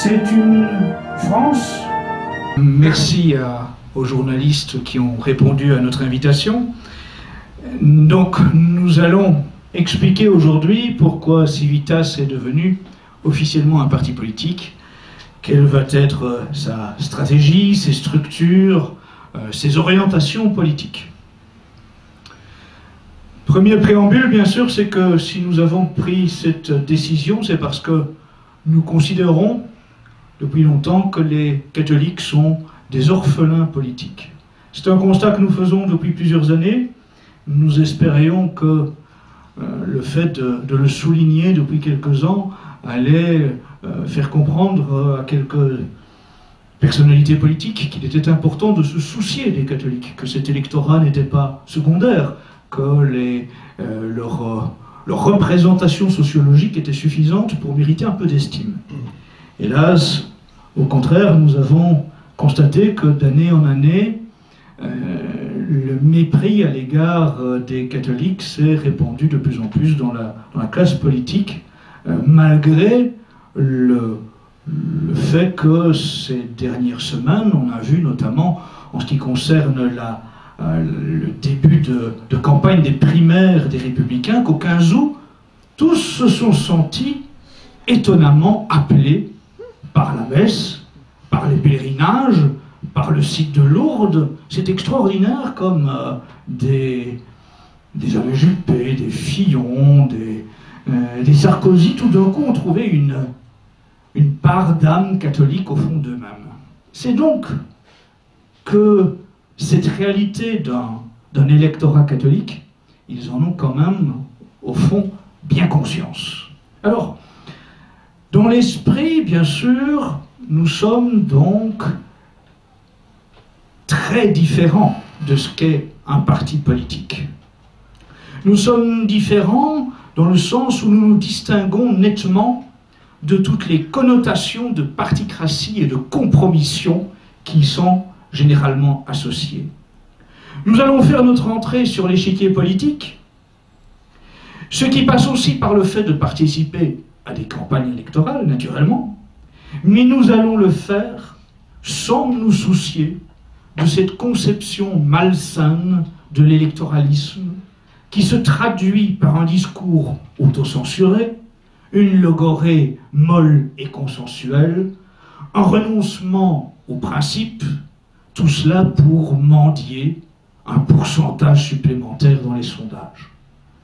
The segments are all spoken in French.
C'est une France. Merci aux journalistes qui ont répondu à notre invitation. Donc nous allons expliquer aujourd'hui pourquoi Civitas est devenu officiellement un parti politique, quelle va être sa stratégie, ses structures, ses orientations politiques. Premier préambule, bien sûr, c'est que si nous avons pris cette décision, c'est parce que nous considérons depuis longtemps que les catholiques sont des orphelins politiques. C'est un constat que nous faisons depuis plusieurs années. Nous espérions que le fait de le souligner depuis quelques ans allait faire comprendre à quelques personnalités politiques qu'il était important de se soucier des catholiques, que cet électorat n'était pas secondaire, que leur représentation sociologique était suffisante pour mériter un peu d'estime. Hélas, au contraire, nous avons constaté que d'année en année, le mépris à l'égard des catholiques s'est répandu de plus en plus dans la classe politique, malgré le fait que ces dernières semaines, on a vu notamment en ce qui concerne le début de campagne des primaires des Républicains, qu'au 15 août, tous se sont sentis étonnamment appelés par la messe, par les pèlerinages, par le site de Lourdes. C'est extraordinaire comme des Alain Juppé, des Fillon, des Sarkozy, tout d'un coup ont trouvé une part d'âme catholique au fond d'eux-mêmes. C'est donc que cette réalité d'un électorat catholique, ils en ont quand même, au fond, bien conscience. Alors, dans l'esprit, bien sûr, nous sommes donc très différents de ce qu'est un parti politique. Nous sommes différents dans le sens où nous nous distinguons nettement de toutes les connotations de particratie et de compromission qui y sont généralement associées. Nous allons faire notre entrée sur l'échiquier politique, ce qui passe aussi par le fait de participer à des campagnes électorales, naturellement, mais nous allons le faire sans nous soucier de cette conception malsaine de l'électoralisme qui se traduit par un discours autocensuré, une logorrhée molle et consensuelle, un renoncement aux principes, tout cela pour mendier un pourcentage supplémentaire dans les sondages.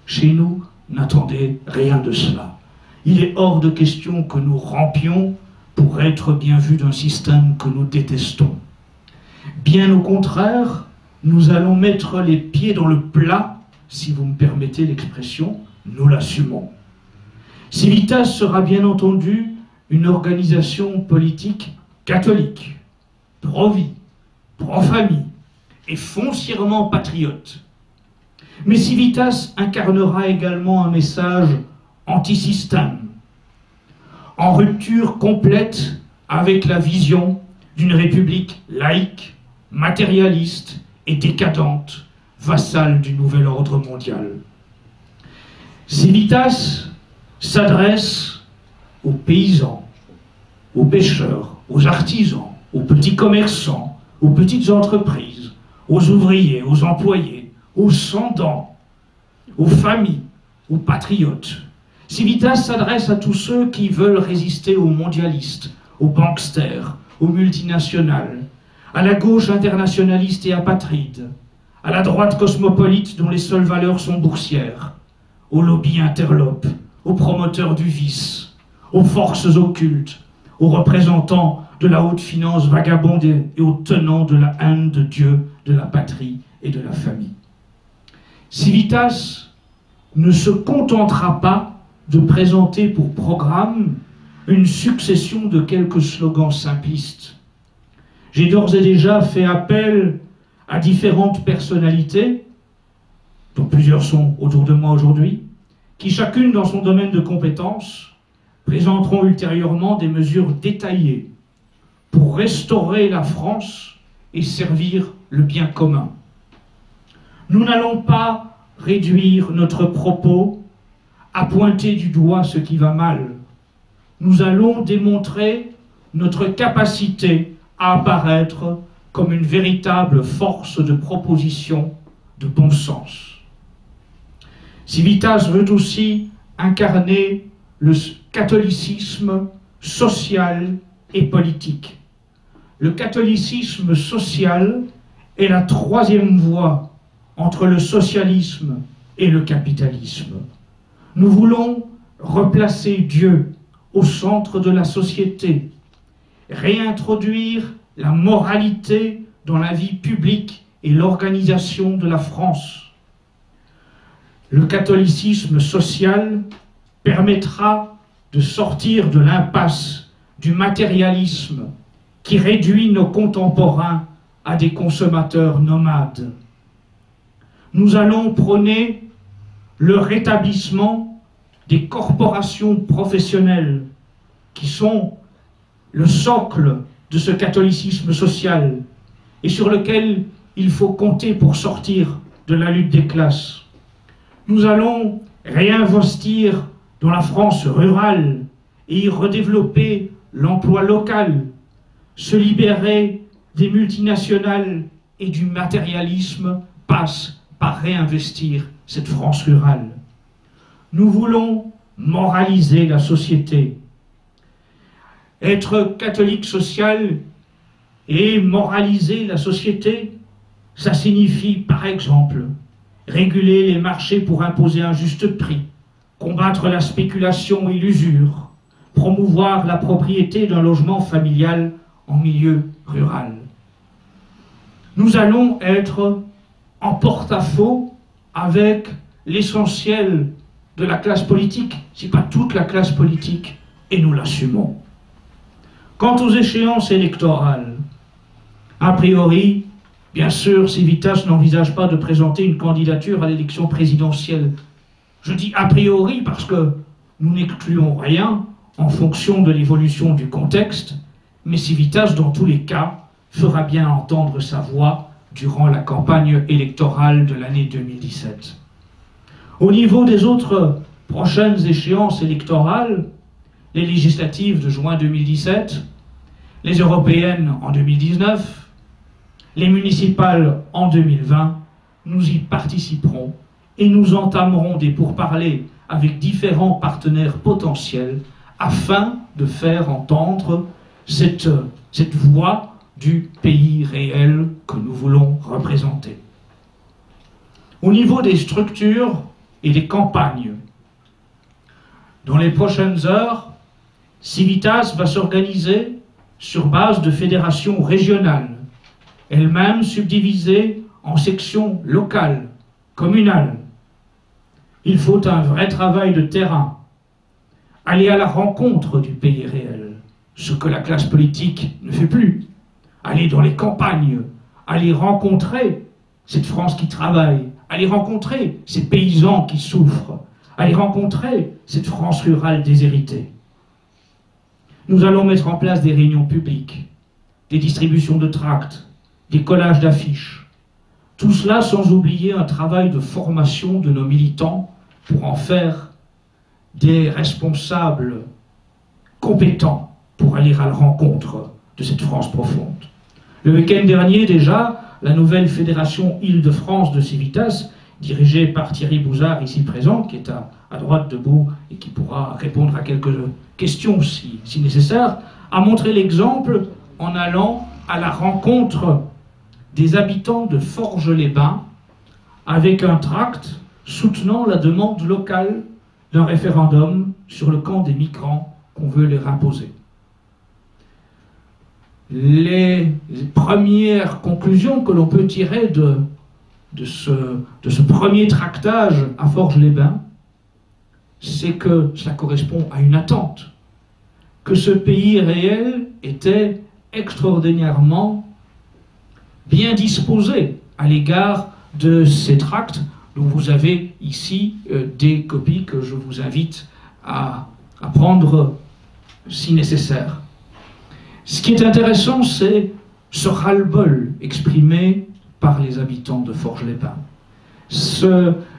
Chez nous, n'attendez rien de cela. Il est hors de question que nous rampions pour être bien vus d'un système que nous détestons. Bien au contraire, nous allons mettre les pieds dans le plat, si vous me permettez l'expression, nous l'assumons. Civitas sera bien entendu une organisation politique catholique, pro-vie, pro-famille et foncièrement patriote. Mais Civitas incarnera également un message anti-système, en rupture complète avec la vision d'une république laïque, matérialiste et décadente, vassale du nouvel ordre mondial. Civitas s'adresse aux paysans, aux pêcheurs, aux artisans, aux petits commerçants, aux petites entreprises, aux ouvriers, aux employés, aux sans-dents, aux familles, aux patriotes. Civitas s'adresse à tous ceux qui veulent résister aux mondialistes, aux banksters, aux multinationales, à la gauche internationaliste et apatride, à la droite cosmopolite dont les seules valeurs sont boursières, aux lobbies interlopes, aux promoteurs du vice, aux forces occultes, aux représentants de la haute finance vagabonde et aux tenants de la haine de Dieu, de la patrie et de la famille. Civitas ne se contentera pas de présenter pour programme une succession de quelques slogans simplistes. J'ai d'ores et déjà fait appel à différentes personnalités, dont plusieurs sont autour de moi aujourd'hui, qui chacune dans son domaine de compétences présenteront ultérieurement des mesures détaillées pour restaurer la France et servir le bien commun. Nous n'allons pas réduire notre propos à pointer du doigt ce qui va mal. Nous allons démontrer notre capacité à apparaître comme une véritable force de proposition de bon sens. Civitas veut aussi incarner le catholicisme social et politique. Le catholicisme social est la troisième voie entre le socialisme et le capitalisme. Nous voulons replacer Dieu au centre de la société, réintroduire la moralité dans la vie publique et l'organisation de la France. Le catholicisme social permettra de sortir de l'impasse du matérialisme qui réduit nos contemporains à des consommateurs nomades. Nous allons prôner le rétablissement des corporations professionnelles qui sont le socle de ce catholicisme social et sur lequel il faut compter pour sortir de la lutte des classes. Nous allons réinvestir dans la France rurale et y redévelopper l'emploi local, se libérer des multinationales et du matérialisme passe par réinvestir cette France rurale. Nous voulons moraliser la société. Être catholique social et moraliser la société, ça signifie par exemple réguler les marchés pour imposer un juste prix, combattre la spéculation et l'usure, promouvoir la propriété d'un logement familial en milieu rural. Nous allons être en porte-à-faux avec l'essentiel de la classe politique, si pas toute la classe politique, et nous l'assumons. Quant aux échéances électorales, a priori, bien sûr, Civitas n'envisage pas de présenter une candidature à l'élection présidentielle. Je dis a priori parce que nous n'excluons rien en fonction de l'évolution du contexte, mais Civitas, dans tous les cas, fera bien entendre sa voix durant la campagne électorale de l'année 2017. Au niveau des autres prochaines échéances électorales, les législatives de juin 2017, les européennes en 2019, les municipales en 2020, nous y participerons et nous entamerons des pourparlers avec différents partenaires potentiels afin de faire entendre cette voix du pays réel que nous voulons représenter. Au niveau des structures et des campagnes, dans les prochaines heures, Civitas va s'organiser sur base de fédérations régionales, elles-mêmes subdivisées en sections locales, communales. Il faut un vrai travail de terrain, aller à la rencontre du pays réel, ce que la classe politique ne fait plus, aller dans les campagnes, aller rencontrer cette France qui travaille, aller rencontrer ces paysans qui souffrent, aller rencontrer cette France rurale déshéritée. Nous allons mettre en place des réunions publiques, des distributions de tracts, des collages d'affiches. Tout cela sans oublier un travail de formation de nos militants pour en faire des responsables compétents pour aller à la rencontre de cette France profonde. Le week-end dernier déjà, la nouvelle fédération Île-de-France de Civitas, dirigée par Thierry Bouzard, ici présent, qui est à droite debout et qui pourra répondre à quelques questions si nécessaire, a montré l'exemple en allant à la rencontre des habitants de Forges-les-Bains avec un tract soutenant la demande locale d'un référendum sur le camp des migrants qu'on veut leur imposer. Les premières conclusions que l'on peut tirer de ce premier tractage à Forges-les-Bains, c'est que cela correspond à une attente, que ce pays réel était extraordinairement bien disposé à l'égard de ces tracts dont vous avez ici des copies que je vous invite à prendre si nécessaire. Ce qui est intéressant, c'est ce ras-le-bol exprimé par les habitants de Forges-les-Bains.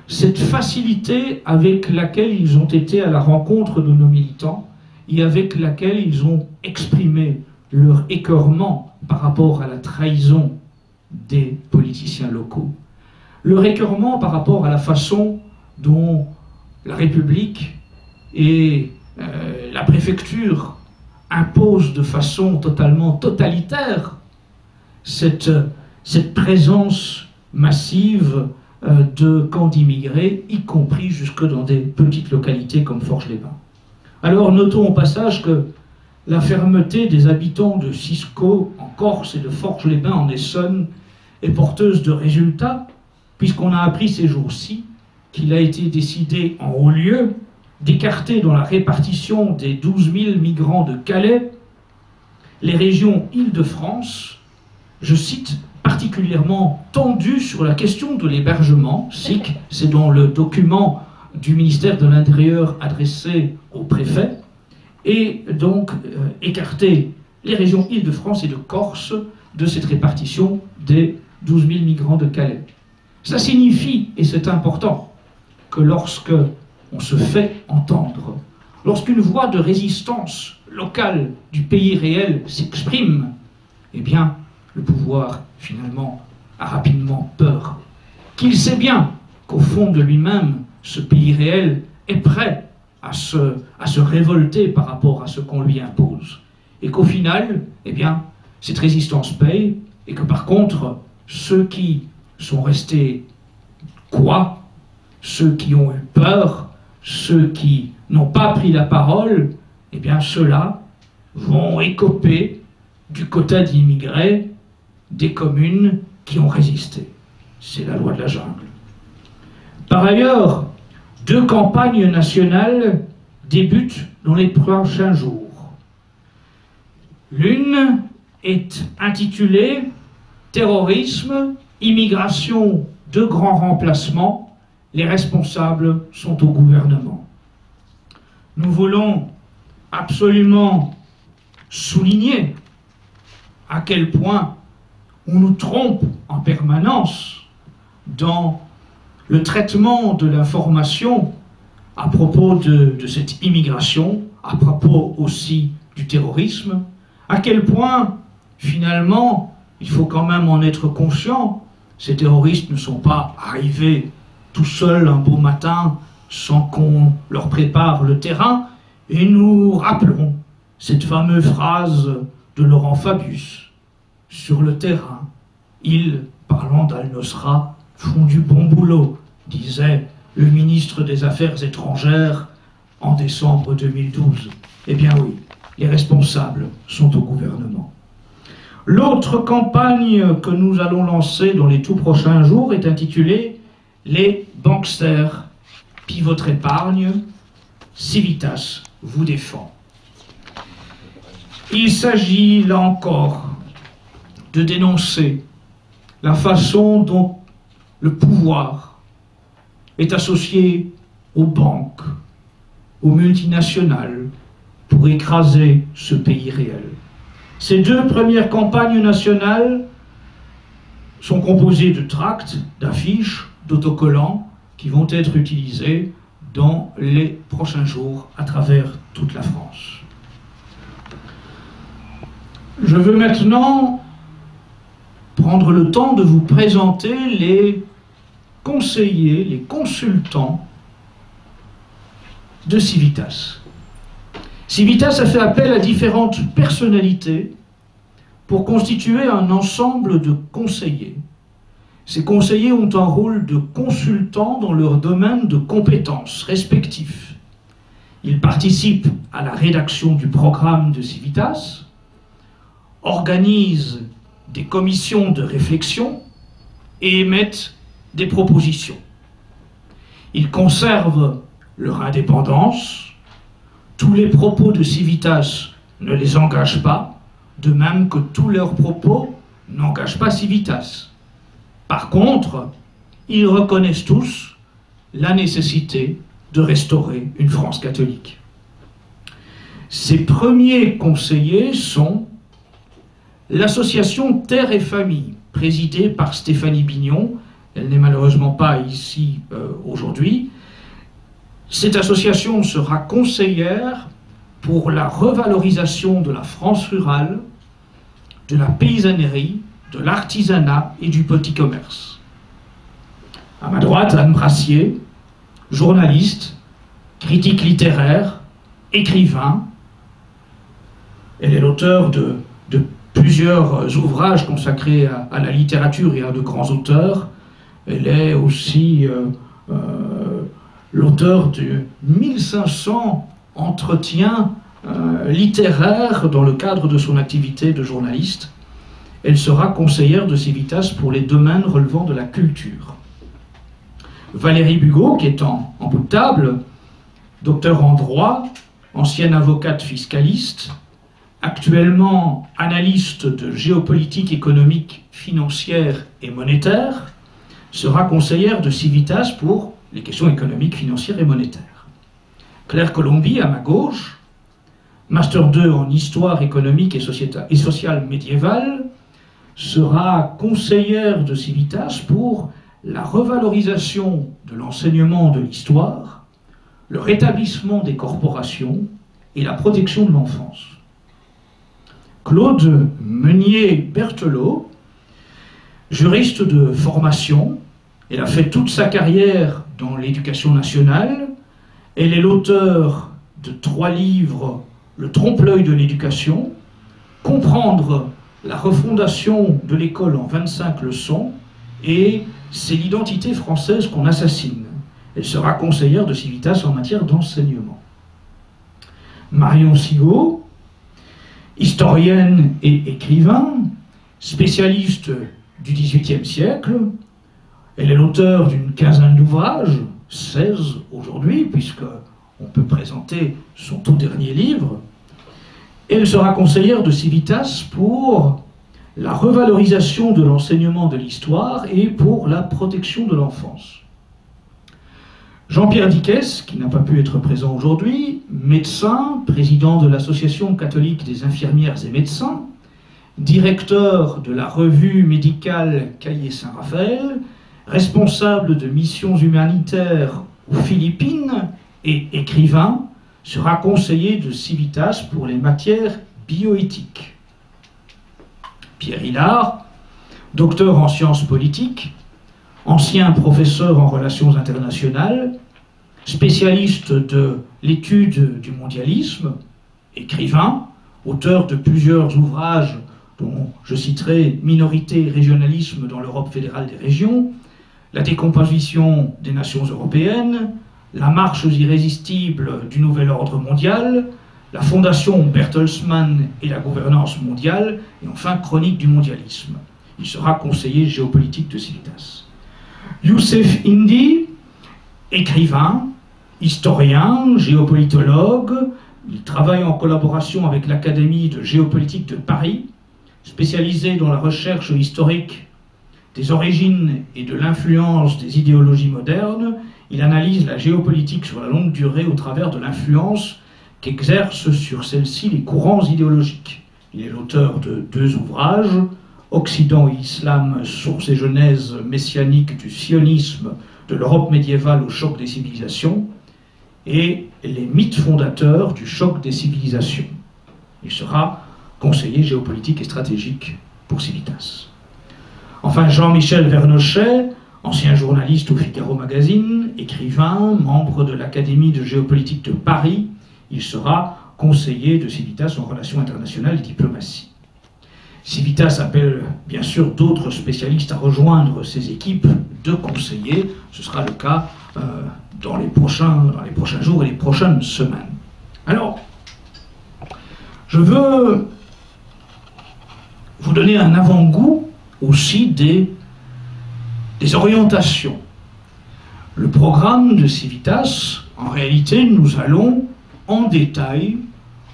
Cette facilité avec laquelle ils ont été à la rencontre de nos militants et avec laquelle ils ont exprimé leur écœurement par rapport à la trahison des politiciens locaux. Leur écœurement par rapport à la façon dont la République et la préfecture imposent de façon totalement totalitaire cette présence massive de camps d'immigrés, y compris jusque dans des petites localités comme Forges-les-Bains. Alors notons au passage que la fermeté des habitants de Cisco en Corse et de Forges-les-Bains en Essonne est porteuse de résultats, puisqu'on a appris ces jours-ci qu'il a été décidé en haut lieu d'écarter dans la répartition des 12 000 migrants de Calais les régions Île-de-France, je cite, particulièrement tendues sur la question de l'hébergement, SIC, c'est dans le document du ministère de l'Intérieur adressé au préfet, et donc écarter les régions Île-de-France et de Corse de cette répartition des 12 000 migrants de Calais. Ça signifie, et c'est important, que lorsque on se fait entendre, lorsqu'une voix de résistance locale du pays réel s'exprime, eh bien, le pouvoir, finalement, a rapidement peur. Qu'il sait bien qu'au fond de lui-même, ce pays réel est prêt à se révolter par rapport à ce qu'on lui impose. Et qu'au final, eh bien, cette résistance paye, et que par contre, ceux qui sont restés quoi, ceux qui ont eu peur, ceux qui n'ont pas pris la parole, eh bien ceux-là vont écoper du quota d'immigrés des communes qui ont résisté. C'est la loi de la jungle. Par ailleurs, 2 campagnes nationales débutent dans les prochains jours. L'une est intitulée « Terrorisme, immigration de grands remplacements ». Les responsables sont au gouvernement. Nous voulons absolument souligner à quel point on nous trompe en permanence dans le traitement de l'information à propos de cette immigration, à propos aussi du terrorisme, à quel point, finalement, il faut quand même en être conscient, ces terroristes ne sont pas arrivés tout seuls un beau matin sans qu'on leur prépare le terrain, et nous rappelons cette fameuse phrase de Laurent Fabius. Sur le terrain, ils, parlant d'Al-Nosra, font du bon boulot, disait le ministre des Affaires étrangères en décembre 2012. Eh bien oui, les responsables sont au gouvernement. L'autre campagne que nous allons lancer dans les tout prochains jours est intitulée « Les banksters, puis votre épargne, Civitas vous défend ». Il s'agit là encore de dénoncer la façon dont le pouvoir est associé aux banques, aux multinationales, pour écraser ce pays réel. Ces 2 premières campagnes nationales sont composées de tracts, d'affiches, d'autocollants qui vont être utilisés dans les prochains jours à travers toute la France. Je veux maintenant prendre le temps de vous présenter les conseillers, les consultants de Civitas. Civitas a fait appel à différentes personnalités pour constituer un ensemble de conseillers. Ces conseillers ont un rôle de consultants dans leur domaine de compétences respectifs. Ils participent à la rédaction du programme de Civitas, organisent des commissions de réflexion et émettent des propositions. Ils conservent leur indépendance. Tous les propos de Civitas ne les engagent pas, de même que tous leurs propos n'engagent pas Civitas. Par contre, ils reconnaissent tous la nécessité de restaurer une France catholique. Ces premiers conseillers sont l'association Terre et Famille, présidée par Stéphanie Bignon. Elle n'est malheureusement pas ici aujourd'hui. Cette association sera conseillère pour la revalorisation de la France rurale, de la paysannerie, de l'artisanat et du petit commerce. À ma droite, Anne Brassier, journaliste, critique littéraire, écrivain. Elle est l'auteur de plusieurs ouvrages consacrés à la littérature et à de grands auteurs. Elle est aussi l'auteur de 1500 entretiens littéraires dans le cadre de son activité de journaliste. Elle sera conseillère de Civitas pour les domaines relevant de la culture. Valérie Bugeaud, qui est en bout de table, docteur en droit, ancienne avocate fiscaliste, actuellement analyste de géopolitique économique, financière et monétaire, sera conseillère de Civitas pour les questions économiques, financières et monétaires. Claire Colombi, à ma gauche, Master 2 en histoire économique et sociale médiévale, sera conseillère de Civitas pour la revalorisation de l'enseignement de l'histoire, le rétablissement des corporations et la protection de l'enfance. Claude Meunier-Berthelot, juriste de formation, elle a fait toute sa carrière dans l'éducation nationale. Elle est l'auteur de 3 livres, Le trompe-l'œil de l'éducation, Comprendre la refondation de l'école en 25 leçons, et C'est l'identité française qu'on assassine. Elle sera conseillère de Civitas en matière d'enseignement. Marion Sigaud, historienne et écrivain, spécialiste du XVIIIe siècle. Elle est l'auteur d'une quinzaine d'ouvrages, 16 aujourd'hui, puisqu'on peut présenter son tout dernier livre. Elle sera conseillère de Civitas pour la revalorisation de l'enseignement de l'histoire et pour la protection de l'enfance. Jean-Pierre Dickès, qui n'a pas pu être présent aujourd'hui, médecin, président de l'Association catholique des infirmières et médecins, directeur de la revue médicale Cahiers Saint-Raphaël, responsable de missions humanitaires aux Philippines et écrivain, sera conseiller de Civitas pour les matières bioéthiques. Pierre Hillard, docteur en sciences politiques, ancien professeur en relations internationales, spécialiste de l'étude du mondialisme, écrivain, auteur de plusieurs ouvrages dont je citerai Minorité et régionalisme dans l'Europe fédérale des régions, La décomposition des nations européennes, La marche irrésistible du nouvel ordre mondial, la fondation Bertelsmann et la gouvernance mondiale, et enfin Chronique du mondialisme. Il sera conseiller géopolitique de Civitas. Youssef Indy, écrivain, historien, géopolitologue, il travaille en collaboration avec l'Académie de géopolitique de Paris, spécialisé dans la recherche historique des origines et de l'influence des idéologies modernes. Il analyse la géopolitique sur la longue durée au travers de l'influence qu'exercent sur celle-ci les courants idéologiques. Il est l'auteur de 2 ouvrages, Occident et Islam, source et genèse messianique du sionisme de l'Europe médiévale au choc des civilisations, et les mythes fondateurs du choc des civilisations. Il sera conseiller géopolitique et stratégique pour Civitas. Enfin, Jean-Michel Vernochet, ancien journaliste au Figaro Magazine, écrivain, membre de l'Académie de géopolitique de Paris, il sera conseiller de Civitas en relations internationales et diplomatie. Civitas appelle bien sûr d'autres spécialistes à rejoindre ses équipes de conseillers. Ce sera le cas dans les prochains jours et les prochaines semaines. Alors, je veux vous donner un avant-goût aussi des orientations. Le programme de Civitas, en réalité, nous allons en détail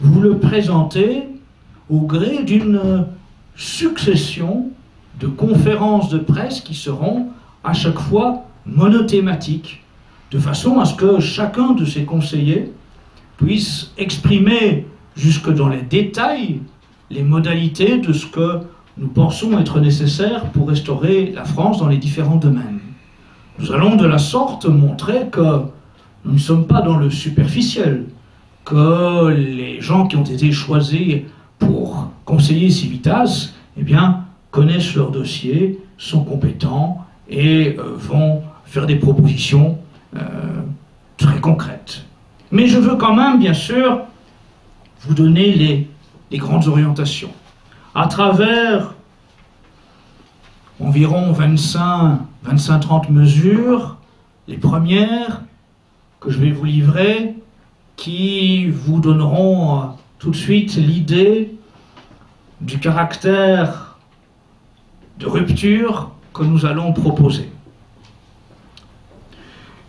vous le présenter au gré d'une succession de conférences de presse qui seront à chaque fois monothématiques, de façon à ce que chacun de ces conseillers puisse exprimer jusque dans les détails les modalités de ce que nous pensons être nécessaire pour restaurer la France dans les différents domaines. Nous allons de la sorte montrer que nous ne sommes pas dans le superficiel, que les les gens qui ont été choisis pour conseiller Civitas, eh bien, connaissent leur dossier, sont compétents et vont faire des propositions très concrètes. Mais je veux quand même, bien sûr, vous donner les grandes orientations. À travers environ 25-30 mesures, les premières que je vais vous livrer, qui vous donneront tout de suite l'idée du caractère de rupture que nous allons proposer.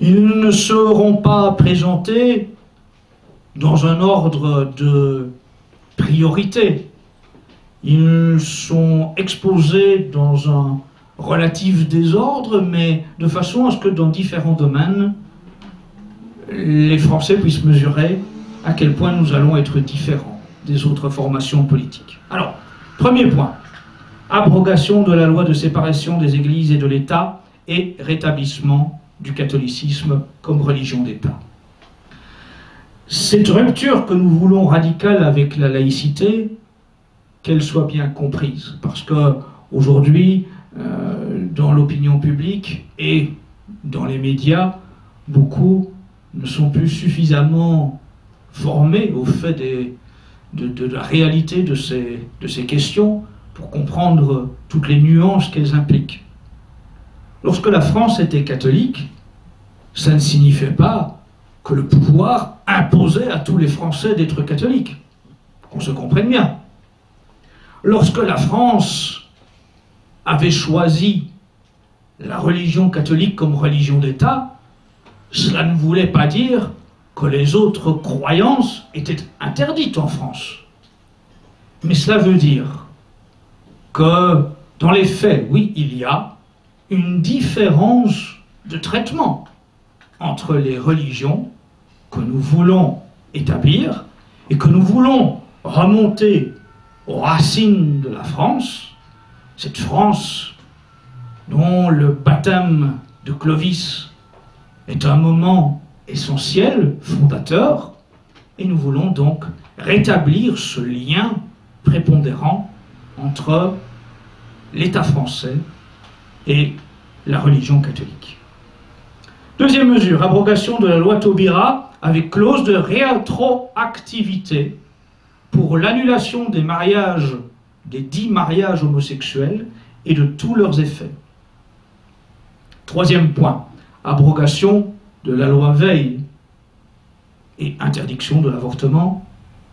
Ils ne seront pas présentés dans un ordre de priorité. Ils sont exposés dans un relatif désordre, mais de façon à ce que dans différents domaines, les Français puissent mesurer à quel point nous allons être différents des autres formations politiques. Alors, premier point, abrogation de la loi de séparation des églises et de l'État et rétablissement du catholicisme comme religion d'État. Cette rupture que nous voulons radicale avec la laïcité, qu'elle soit bien comprise, parce qu'aujourd'hui, dans l'opinion publique et dans les médias, beaucoup ne sont plus suffisamment formés au fait de la réalité de ces questions pour comprendre toutes les nuances qu'elles impliquent. Lorsque la France était catholique, ça ne signifiait pas que le pouvoir imposait à tous les Français d'être catholiques. Qu'on se comprenne bien. Lorsque la France avait choisi la religion catholique comme religion d'État, cela ne voulait pas dire que les autres croyances étaient interdites en France. Mais cela veut dire que, dans les faits, oui, il y a une différence de traitement entre les religions que nous voulons établir et que nous voulons remonter aux racines de la France, cette France dont le baptême de Clovis est un moment essentiel, fondateur, et nous voulons donc rétablir ce lien prépondérant entre l'État français et la religion catholique. Deuxième mesure, abrogation de la loi Taubira avec clause de rétroactivité pour l'annulation des mariages, des 10 mariages homosexuels et de tous leurs effets. Troisième point, abrogation de la loi Veil et interdiction de l'avortement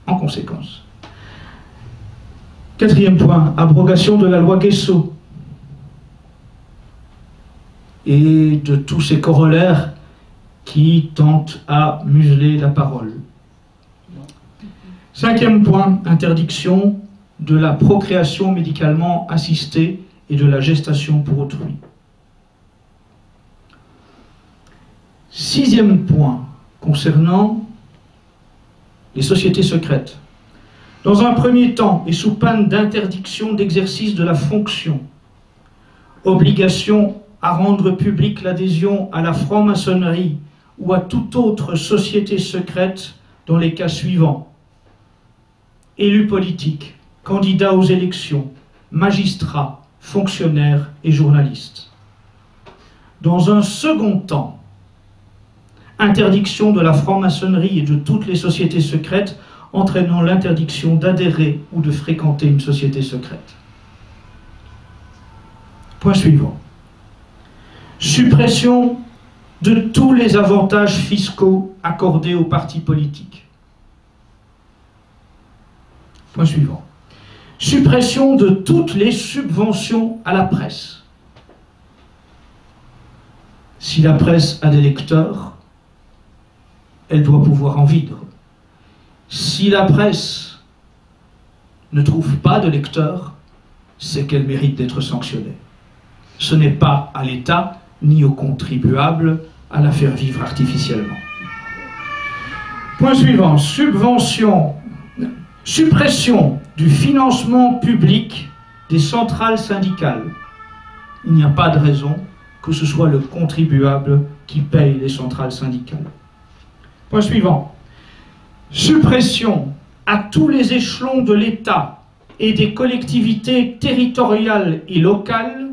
en conséquence. Quatrième point, abrogation de la loi Guesso et de tous ces corollaires qui tentent à museler la parole. Cinquième point, interdiction de la procréation médicalement assistée et de la gestation pour autrui. Sixième point, concernant les sociétés secrètes. Dans un premier temps, et sous peine d'interdiction d'exercice de la fonction, obligation à rendre publique l'adhésion à la franc-maçonnerie ou à toute autre société secrète dans les cas suivants: élus politiques, candidats aux élections, magistrats, fonctionnaires et journalistes. Dans un second temps, interdiction de la franc-maçonnerie et de toutes les sociétés secrètes entraînant l'interdiction d'adhérer ou de fréquenter une société secrète. Point suivant. Suppression de tous les avantages fiscaux accordés aux partis politiques. Point suivant. Suppression de toutes les subventions à la presse. Si la presse a des lecteurs, elle doit pouvoir en vivre. Si la presse ne trouve pas de lecteurs, c'est qu'elle mérite d'être sanctionnée. Ce n'est pas à l'État ni aux contribuables à la faire vivre artificiellement. Point suivant, suppression du financement public des centrales syndicales. Il n'y a pas de raison que ce soit le contribuable qui paye les centrales syndicales. Point suivant, suppression à tous les échelons de l'État et des collectivités territoriales et locales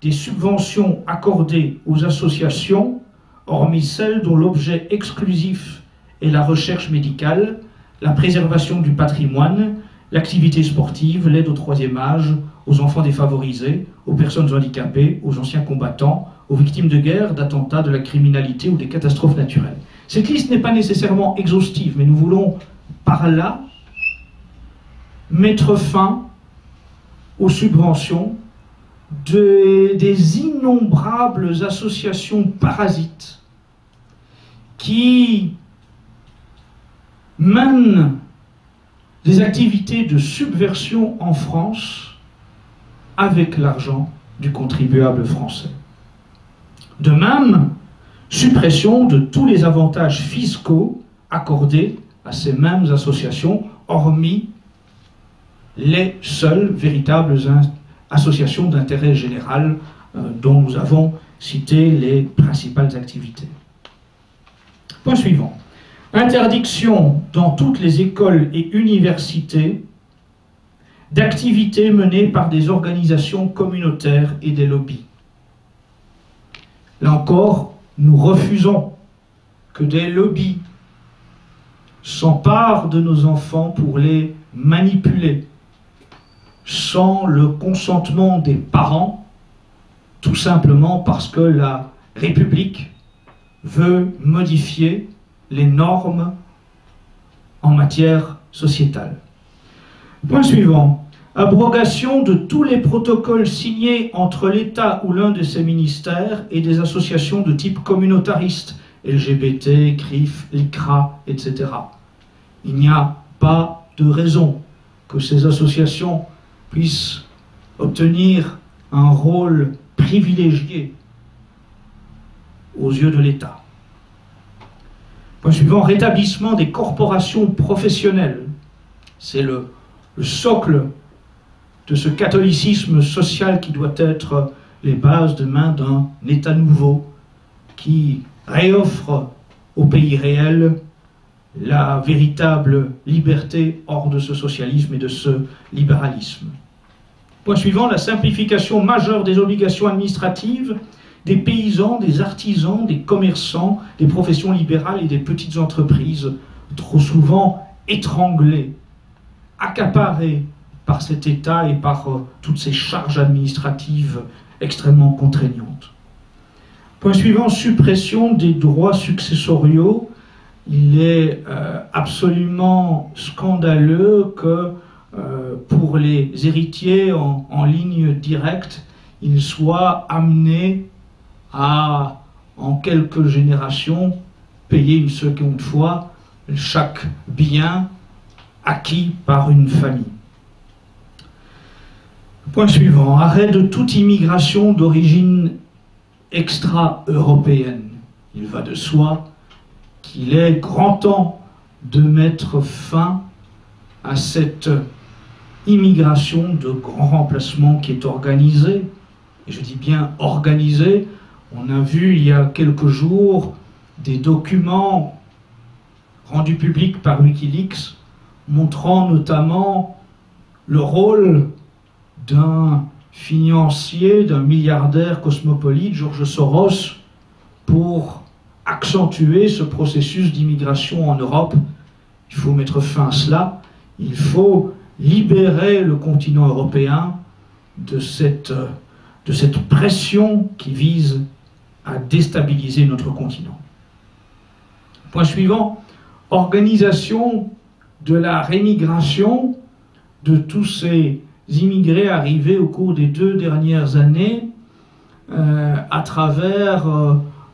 des subventions accordées aux associations, hormis celles dont l'objet exclusif est la recherche médicale, la préservation du patrimoine, l'activité sportive, l'aide au troisième âge, aux enfants défavorisés, aux personnes handicapées, aux anciens combattants, aux victimes de guerre, d'attentats, de la criminalité ou des catastrophes naturelles. Cette liste n'est pas nécessairement exhaustive, mais nous voulons par là mettre fin aux subventions des innombrables associations parasites qui mènent des activités de subversion en France avec l'argent du contribuable français. De même, suppression de tous les avantages fiscaux accordés à ces mêmes associations, hormis les seules véritables associations d'intérêt général dont nous avons cité les principales activités. Point suivant. Interdiction dans toutes les écoles et universités d'activités menées par des organisations communautaires et des lobbies. Là encore, nous refusons que des lobbies s'emparent de nos enfants pour les manipuler sans le consentement des parents, tout simplement parce que la République veut modifier les normes en matière sociétale. Point suivant. Abrogation de tous les protocoles signés entre l'État ou l'un de ses ministères et des associations de type communautariste, LGBT, CRIF, LICRA, etc. Il n'y a pas de raison que ces associations puissent obtenir un rôle privilégié aux yeux de l'État. Point suivant, rétablissement des corporations professionnelles. C'est le socle de ce catholicisme social qui doit être les bases demain d'un État nouveau qui réoffre au pays réel la véritable liberté hors de ce socialisme et de ce libéralisme. Point suivant, la simplification majeure des obligations administratives des paysans, des artisans, des commerçants, des professions libérales et des petites entreprises, trop souvent étranglées, accaparées par cet État et par toutes ces charges administratives extrêmement contraignantes. Point suivant, suppression des droits successoriaux. Il est absolument scandaleux que pour les héritiers en ligne directe, ils soient amenés à, en quelques générations, payer une seconde fois chaque bien acquis par une famille. Point suivant, arrêt de toute immigration d'origine extra-européenne. Il va de soi qu'il est grand temps de mettre fin à cette immigration de grand remplacement qui est organisée, et je dis bien organisée. On a vu il y a quelques jours des documents rendus publics par Wikileaks montrant notamment le rôle d'un financier, d'un milliardaire cosmopolite, George Soros, pour accentuer ce processus d'immigration en Europe. Il faut mettre fin à cela. Il faut libérer le continent européen de cette pression qui vise à déstabiliser notre continent. Point suivant, organisation de la rémigration de tous ces immigrés arrivés au cours des 2 dernières années à travers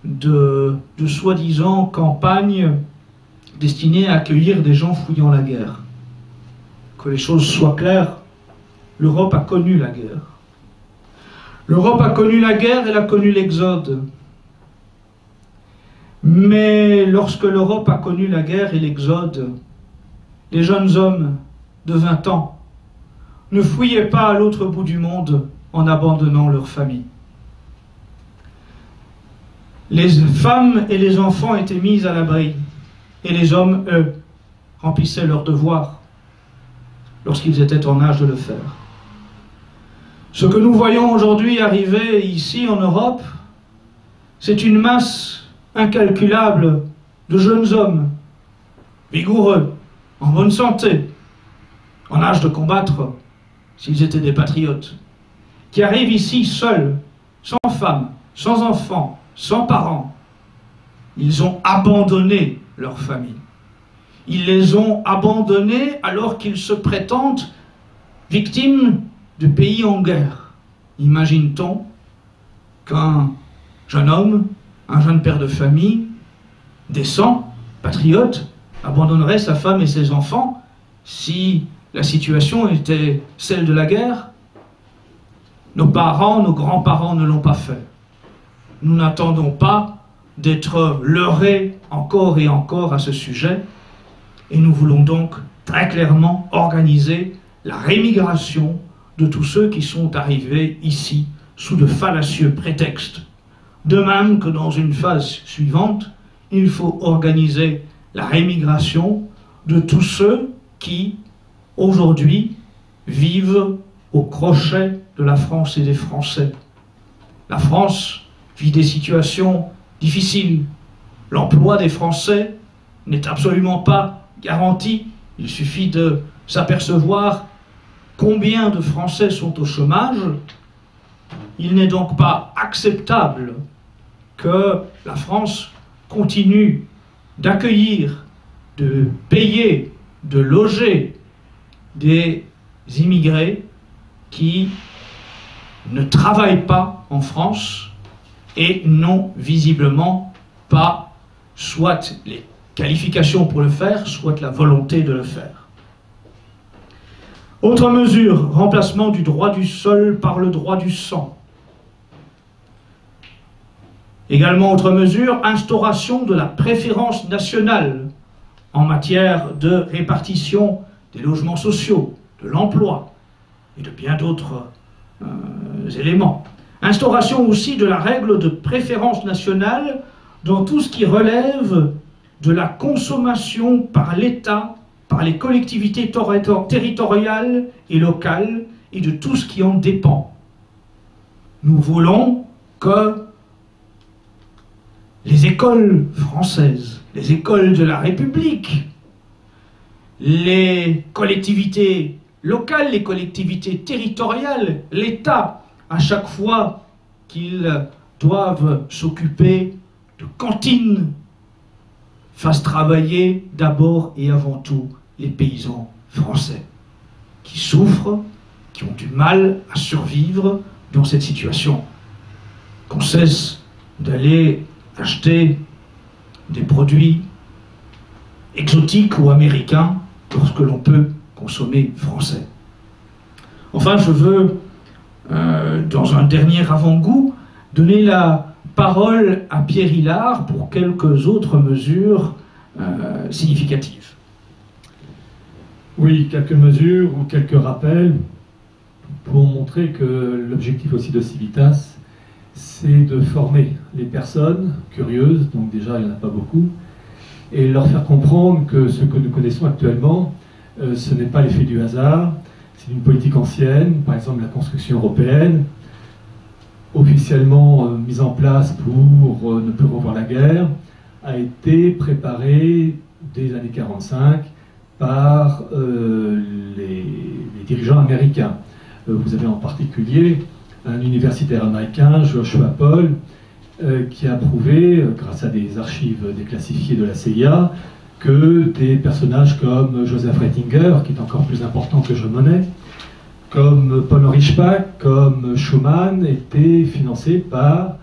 de soi-disant campagnes destinées à accueillir des gens fuyant la guerre. Que les choses soient claires, l'Europe a connu la guerre. L'Europe a connu la guerre, elle a connu l'exode. Mais lorsque l'Europe a connu la guerre et l'exode, les jeunes hommes de 20 ans ne fuyaient pas à l'autre bout du monde en abandonnant leur famille. Les femmes et les enfants étaient mis à l'abri, et les hommes, eux, remplissaient leur devoir lorsqu'ils étaient en âge de le faire. Ce que nous voyons aujourd'hui arriver ici en Europe, c'est une masse incalculable de jeunes hommes, vigoureux, en bonne santé, en âge de combattre, s'ils étaient des patriotes, qui arrivent ici seuls, sans femme, sans enfants, sans parents. Ils ont abandonné leur famille. Ils les ont abandonnés alors qu'ils se prétendent victimes de pays en guerre. Imagine-t-on qu'un jeune homme, un jeune père de famille, décent, patriote, abandonnerait sa femme et ses enfants si la situation était celle de la guerre? Nos parents, nos grands-parents ne l'ont pas fait. Nous n'attendons pas d'être leurrés encore et encore à ce sujet, et nous voulons donc très clairement organiser la rémigration de tous ceux qui sont arrivés ici sous de fallacieux prétextes. De même que dans une phase suivante, il faut organiser la rémigration de tous ceux qui, aujourd'hui, vivent au crochet de la France et des Français. La France vit des situations difficiles. L'emploi des Français n'est absolument pas garanti. Il suffit de s'apercevoir combien de Français sont au chômage. Il n'est donc pas acceptable que la France continue d'accueillir, de payer, de loger des immigrés qui ne travaillent pas en France et n'ont visiblement pas soit les qualifications pour le faire, soit la volonté de le faire. Autre mesure, remplacement du droit du sol par le droit du sang. Également autre mesure, instauration de la préférence nationale en matière de répartition des logements sociaux, de l'emploi et de bien d'autres éléments. Instauration aussi de la règle de préférence nationale dans tout ce qui relève de la consommation par l'État, par les collectivités territoriales et locales et de tout ce qui en dépend. Nous voulons que les écoles françaises, les écoles de la République, les collectivités locales, les collectivités territoriales, l'État, à chaque fois qu'ils doivent s'occuper de cantines, fassent travailler d'abord et avant tout les paysans français, qui souffrent, qui ont du mal à survivre dans cette situation. Qu'on cesse d'aller acheter des produits exotiques ou américains lorsque l'on peut consommer français. Enfin, je veux, dans un dernier avant-goût, donner la parole à Pierre Hilard pour quelques autres mesures significatives. Oui, quelques mesures ou quelques rappels pour montrer que l'objectif aussi de Civitas, c'est de former les personnes curieuses, donc déjà il n'y en a pas beaucoup, et leur faire comprendre que ce que nous connaissons actuellement, ce n'est pas l'effet du hasard, c'est une politique ancienne, par exemple la construction européenne, officiellement mise en place pour ne plus revoir la guerre, a été préparée dès les années 1945 par les dirigeants américains. Vous avez en particulier un universitaire américain, Joshua Paul, qui a prouvé, grâce à des archives déclassifiées de la CIA, que des personnages comme Joseph Ratzinger, qui est encore plus important que Jean Monnet, comme Paul Henri Spaak, comme Schuman, étaient financés par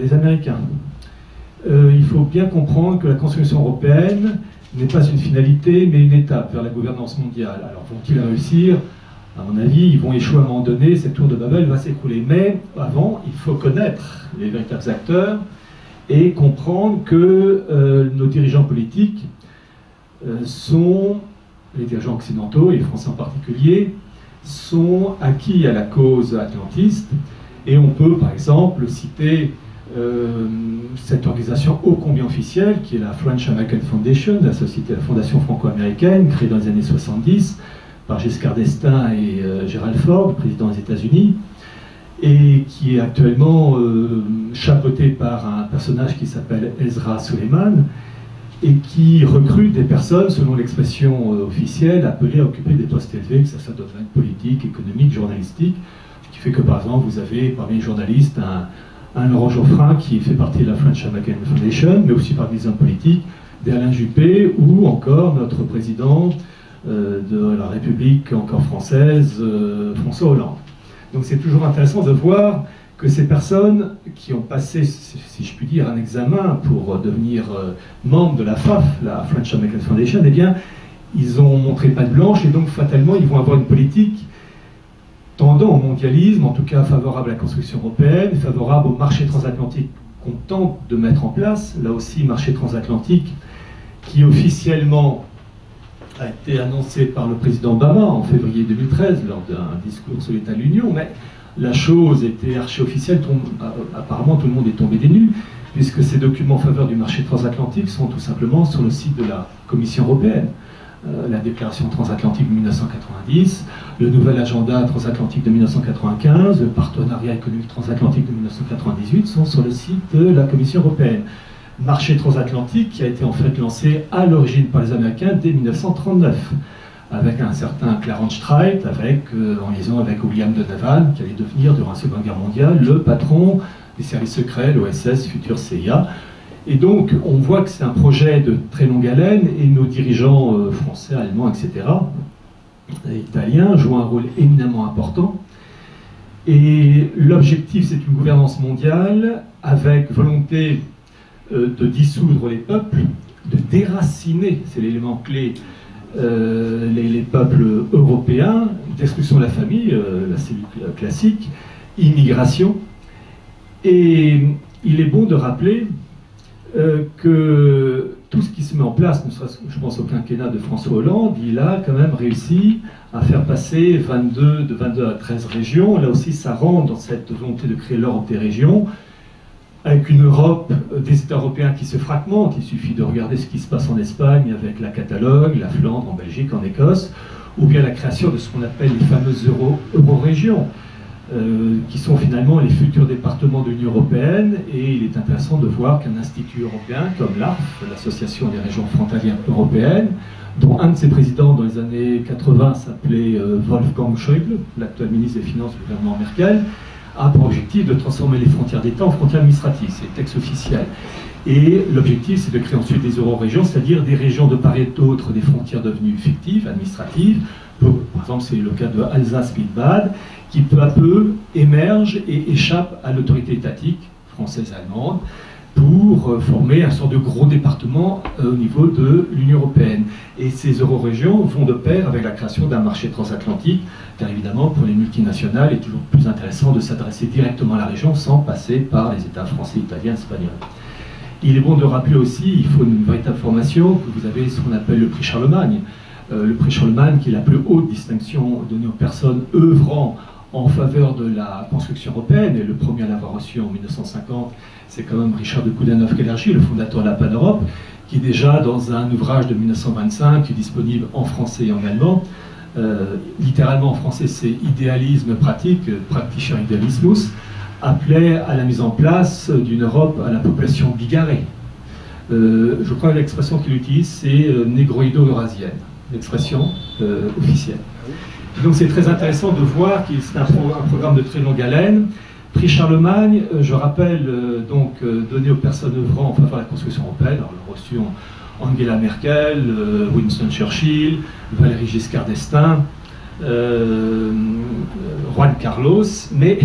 les Américains. Il faut bien comprendre que la construction européenne n'est pas une finalité, mais une étape vers la gouvernance mondiale. Alors vont-ils réussir? À mon avis, ils vont échouer à un moment donné, cette tour de Babel va s'écrouler. Mais avant, il faut connaître les véritables acteurs et comprendre que nos dirigeants politiques sont, les dirigeants occidentaux, et les Français en particulier, sont acquis à la cause atlantiste. Et on peut, par exemple, citer cette organisation ô combien officielle, qui est la French American Foundation, la fondation franco-américaine, créée dans les années 70 par Giscard d'Estaing et Gerald Ford, président des États-Unis, et qui est actuellement chapeautée par un personnage qui s'appelle Ezra Suleiman, et qui recrute des personnes, selon l'expression officielle, appelées à occuper des postes élevés, que ça soit dans le domaine politique, économique, journalistique, ce qui fait que, par exemple, vous avez parmi les journalistes un Laurent Geoffrin qui fait partie de la French American Foundation, mais aussi parmi les hommes politiques, des Alain Juppé, ou encore notre président de la République encore française, François Hollande. Donc c'est toujours intéressant de voir que ces personnes qui ont passé, si je puis dire, un examen pour devenir membres de la FAF, la French American Foundation, eh bien, ils ont montré patte blanche et donc fatalement ils vont avoir une politique tendant au mondialisme, en tout cas favorable à la construction européenne, favorable au marché transatlantique qu'on tente de mettre en place, là aussi marché transatlantique qui officiellement a été annoncé par le président Obama en février 2013 lors d'un discours sur l'état de l'Union, mais la chose était archi-officielle, apparemment tout le monde est tombé des nues, puisque ces documents en faveur du marché transatlantique sont tout simplement sur le site de la Commission européenne. La déclaration transatlantique de 1990, le nouvel agenda transatlantique de 1995, le partenariat économique transatlantique de 1998 sont sur le site de la Commission européenne. Marché transatlantique qui a été en fait lancé à l'origine par les Américains dès 1939, avec un certain Clarence Streit, en liaison avec William Donovan, qui allait devenir, durant la Seconde Guerre mondiale, le patron des services secrets, l'OSS, futur CIA. Et donc, on voit que c'est un projet de très longue haleine, et nos dirigeants français, allemands, etc., et italiens, jouent un rôle éminemment important. Et l'objectif, c'est une gouvernance mondiale, avec volonté de dissoudre les peuples, de déraciner, c'est l'élément clé, les peuples européens, destruction de la famille, la cellule classique, immigration. Et il est bon de rappeler que tout ce qui se met en place, ne serait-ce que je pense au quinquennat de François Hollande, il a quand même réussi à faire passer de 22 à 13 régions. Là aussi, ça rentre dans cette volonté de créer l'Europe des régions, avec une Europe des États européens qui se fragmente. Il suffit de regarder ce qui se passe en Espagne avec la Catalogne, la Flandre, en Belgique, en Écosse, ou bien la création de ce qu'on appelle les fameuses euro-régions, qui sont finalement les futurs départements de l'Union européenne. Et il est intéressant de voir qu'un institut européen comme l'ARF, l'Association des régions frontalières européennes, dont un de ses présidents dans les années 80 s'appelait Wolfgang Schäuble, l'actuel ministre des Finances du gouvernement Merkel, a pour objectif de transformer les frontières d'État en frontières administratives. C'est le texte officiel. Et l'objectif, c'est de créer ensuite des euro-régions, c'est-à-dire des régions de part et d'autre des frontières devenues fictives, administratives. Par exemple, c'est le cas de Alsace-Pays-de-Bade, qui peu à peu émerge et échappe à l'autorité étatique française et allemande pour former un sort de gros département au niveau de l'Union européenne. Et ces euro-régions vont de pair avec la création d'un marché transatlantique, car évidemment, pour les multinationales, il est toujours plus intéressant de s'adresser directement à la région sans passer par les États français, italiens, espagnols. Il est bon de rappeler aussi, il faut une véritable formation, que vous avez ce qu'on appelle le prix Charlemagne. Le prix Charlemagne, qui est la plus haute distinction donnée aux personnes œuvrant en faveur de la construction européenne, et le premier à l'avoir reçu en 1950, c'est quand même Richard de Coudenhove-Kalergi, le fondateur de la Pan-Europe, qui déjà dans un ouvrage de 1925, qui est disponible en français et en allemand, littéralement en français c'est idéalisme pratique, Praktischer Idealismus, appelait à la mise en place d'une Europe à la population bigarrée. Je crois que l'expression qu'il utilise c'est négroïdo-eurasienne, l'expression officielle. Donc c'est très intéressant de voir que c'est un programme de très longue haleine. Prix Charlemagne, je rappelle, donné aux personnes œuvrant en faveur de la construction européenne. Alors, on l'a reçu Angela Merkel, Winston Churchill, Valéry Giscard d'Estaing, Juan Carlos, mais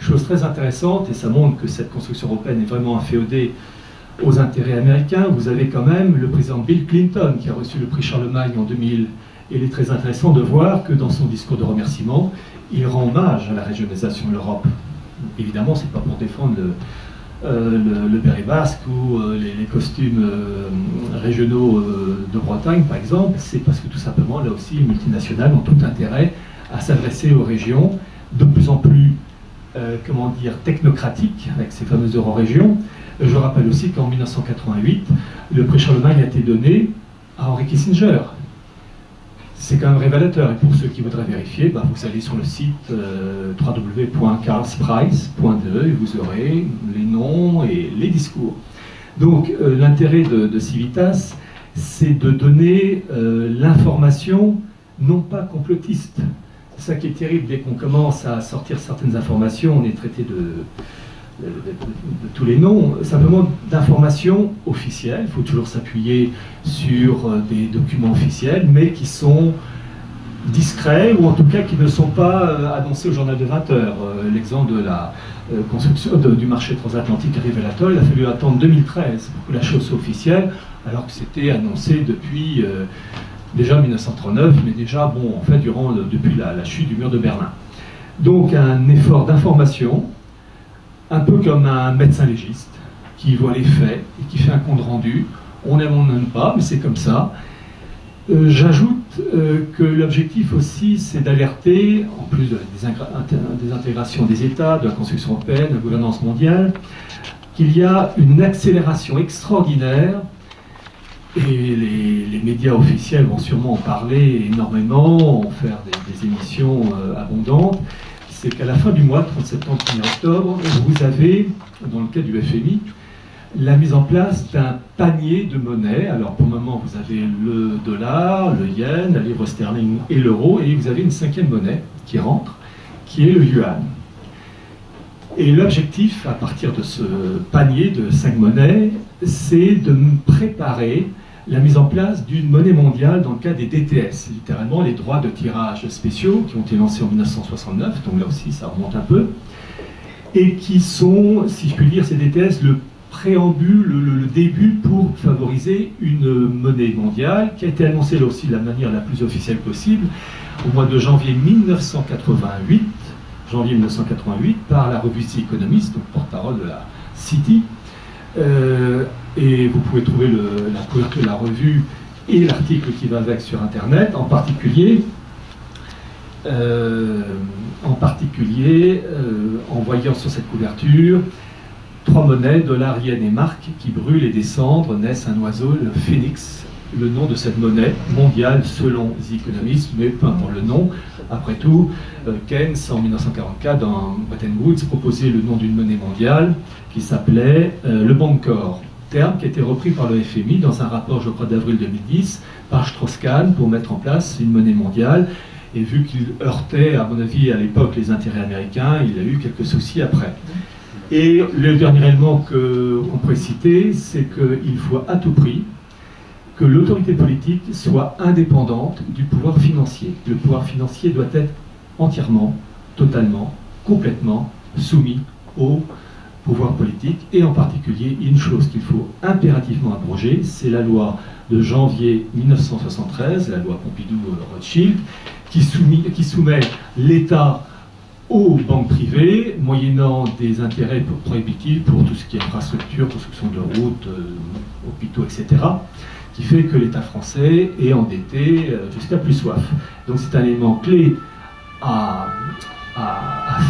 chose très intéressante, et ça montre que cette construction européenne est vraiment inféodée aux intérêts américains, vous avez quand même le président Bill Clinton qui a reçu le prix Charlemagne en 2000. Et il est très intéressant de voir que dans son discours de remerciement, il rend hommage à la régionalisation de l'Europe. Évidemment, ce n'est pas pour défendre le béret basque ou les costumes régionaux de Bretagne, par exemple, c'est parce que tout simplement, là aussi, les multinationales ont tout intérêt à s'adresser aux régions de plus en plus comment dire, technocratique, avec ces fameuses eurorégions. Je rappelle aussi qu'en 1988, le prix Charlemagne a été donné à Henry Kissinger. C'est quand même révélateur, et pour ceux qui voudraient vérifier, vous allez sur le site www.karlsprice.de et vous aurez les noms et les discours. Donc l'intérêt de Civitas, c'est de donner l'information non pas complotiste. C'est ça qui est terrible, dès qu'on commence à sortir certaines informations, on est traité de tous les noms, simplement d'informations officielles. Il faut toujours s'appuyer sur des documents officiels, mais qui sont discrets, ou en tout cas qui ne sont pas annoncés au journal de 20 heures. L'exemple de la construction du marché transatlantique est révélateur. Il a fallu attendre 2013 pour que la chose soit officielle, alors que c'était annoncé depuis déjà 1939, mais déjà, en fait, depuis la chute du mur de Berlin. Donc un effort d'information, un peu comme un médecin légiste, qui voit les faits et qui fait un compte rendu. On aime, on n'aime pas, mais c'est comme ça. J'ajoute que l'objectif aussi, c'est d'alerter, en plus des intégrations des États, de la construction européenne, de la gouvernance mondiale, qu'il y a une accélération extraordinaire, et les médias officiels vont sûrement en parler énormément, en faire des émissions abondantes. C'est qu'à la fin du mois, 30 septembre, 1er octobre, vous avez, dans le cas du FMI, la mise en place d'un panier de monnaies. Alors pour le moment, vous avez le dollar, le yen, la livre sterling et l'euro, et vous avez une cinquième monnaie qui rentre, qui est le yuan. Et l'objectif, à partir de ce panier de 5 monnaies, c'est de préparer la mise en place d'une monnaie mondiale dans le cas des DTS, littéralement les droits de tirage spéciaux qui ont été lancés en 1969, donc là aussi ça remonte un peu, et qui sont, si je puis dire, ces DTS, le préambule, le début pour favoriser une monnaie mondiale qui a été annoncée là aussi de la manière la plus officielle possible au mois de janvier 1988, par la revue The Economist, donc porte-parole de la City. Et vous pouvez trouver la couverture de la revue et l'article qui va avec sur Internet, en particulier en voyant sur cette couverture 3 monnaies, dollar, yen et mark, qui brûlent et des cendres, naissent un oiseau, le phénix, le nom de cette monnaie mondiale selon The Economist, mais peu importe le nom. Après tout, Keynes, en 1944, dans Bretton Woods, proposait le nom d'une monnaie mondiale qui s'appelait le Bancor, terme qui a été repris par le FMI dans un rapport, je crois, d'avril 2010, par Strauss-Kahn pour mettre en place une monnaie mondiale. Et vu qu'il heurtait, à mon avis, à l'époque, les intérêts américains, il a eu quelques soucis après. Et le dernier élément qu'on pourrait citer, c'est qu'il faut à tout prix que l'autorité politique soit indépendante du pouvoir financier. Le pouvoir financier doit être entièrement, totalement, complètement soumis au pouvoir politique, et en particulier une chose qu'il faut impérativement abroger, c'est la loi de janvier 1973, la loi Pompidou-Rothschild, qui soumet l'État aux banques privées, moyennant des intérêts prohibitifs pour tout ce qui est infrastructure, construction de routes, hôpitaux, etc., qui fait que l'État français est endetté jusqu'à plus soif. Donc c'est un élément clé à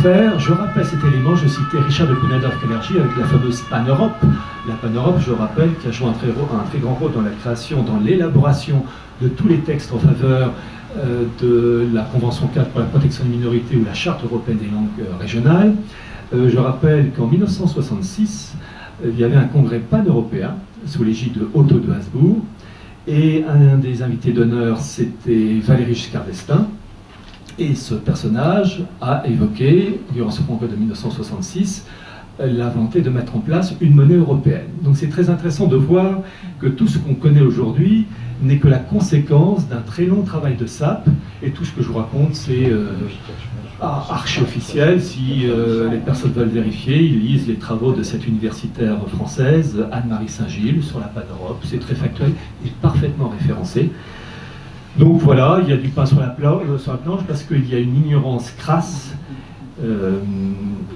faire. Je rappelle cet élément, je citais Richard de Cunha-Dark-Energy avec la fameuse Pan-Europe. La Pan-Europe, je rappelle, qui a joué un très grand rôle dans la création, dans l'élaboration de tous les textes en faveur de la Convention 4 pour la protection des minorités ou la Charte européenne des langues régionales. Je rappelle qu'en 1966, il y avait un congrès pan-européen sous l'égide de Otto de Habsbourg, et un des invités d'honneur, c'était Valéry Giscard d'Estaing. Et ce personnage a évoqué, durant ce congrès de 1966, la volonté de mettre en place une monnaie européenne. Donc c'est très intéressant de voir que tout ce qu'on connaît aujourd'hui n'est que la conséquence d'un très long travail de sape, et tout ce que je vous raconte, c'est archi-officiel. Si les personnes veulent vérifier, ils lisent les travaux de cette universitaire française, Anne-Marie Saint-Gilles, sur la Pan-Europe. C'est très factuel et parfaitement référencé. Donc voilà, il y a du pain sur la planche parce qu'il y a une ignorance crasse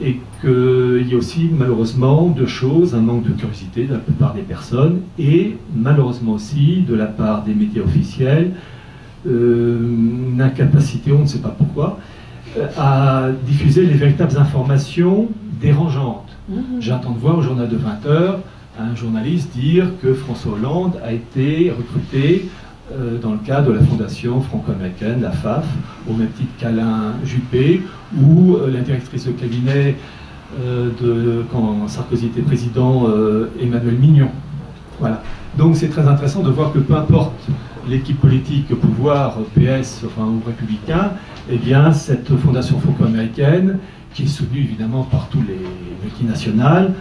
et qu'il y a aussi malheureusement deux choses, un manque de curiosité de la plupart des personnes et malheureusement aussi de la part des médias officiels, une incapacité, on ne sait pas pourquoi, à diffuser les véritables informations dérangeantes. J'entends de voir au journal de 20h un journaliste dire que François Hollande a été recruté dans le cadre de la fondation franco-américaine, la FAF, au même titre qu'Alain Juppé, ou la directrice de cabinet quand Sarkozy était président, Emmanuel Mignon. Voilà. Donc c'est très intéressant de voir que peu importe l'équipe politique au pouvoir, PS enfin, ou républicain, eh bien cette fondation franco-américaine, qui est soutenue évidemment par tous les multinationales,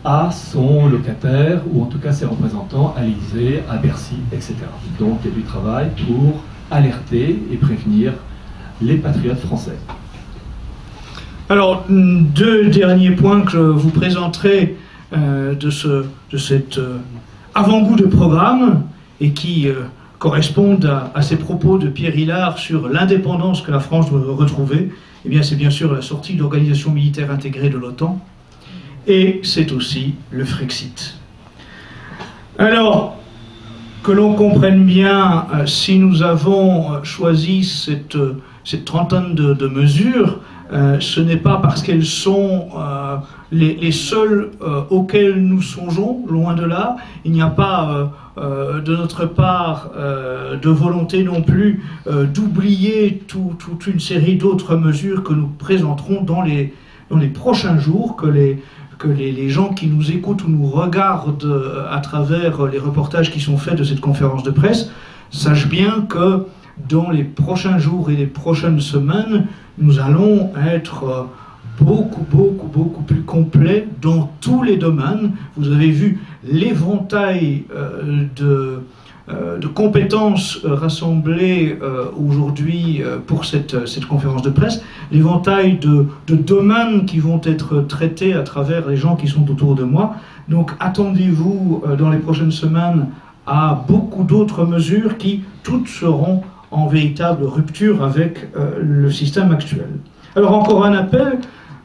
a son locataire, ou en tout cas ses représentants à l'Élysée, à Bercy, etc. Donc il y a du travail pour alerter et prévenir les patriotes français. Alors, deux derniers points que je vous présenterai de cet avant-goût de programme et qui correspondent à ces propos de Pierre Hilard sur l'indépendance que la France doit retrouver. Eh bien, c'est bien sûr la sortie de l'organisation militaire intégrée de l'OTAN et c'est aussi le Frexit. Alors, que l'on comprenne bien, si nous avons choisi cette trentaine de mesures, ce n'est pas parce qu'elles sont les seules auxquelles nous songeons, loin de là. Il n'y a pas de notre part de volonté non plus d'oublier toute une série d'autres mesures que nous présenterons dans les prochains jours, que les gens qui nous écoutent ou nous regardent à travers les reportages qui sont faits de cette conférence de presse sachent bien que dans les prochains jours et les prochaines semaines, nous allons être beaucoup plus complets dans tous les domaines. Vous avez vu l'éventail de compétences rassemblées aujourd'hui pour cette conférence de presse, l'éventail de domaines qui vont être traités à travers les gens qui sont autour de moi. Donc attendez-vous dans les prochaines semaines à beaucoup d'autres mesures qui toutes seront en véritable rupture avec le système actuel. Alors encore un appel,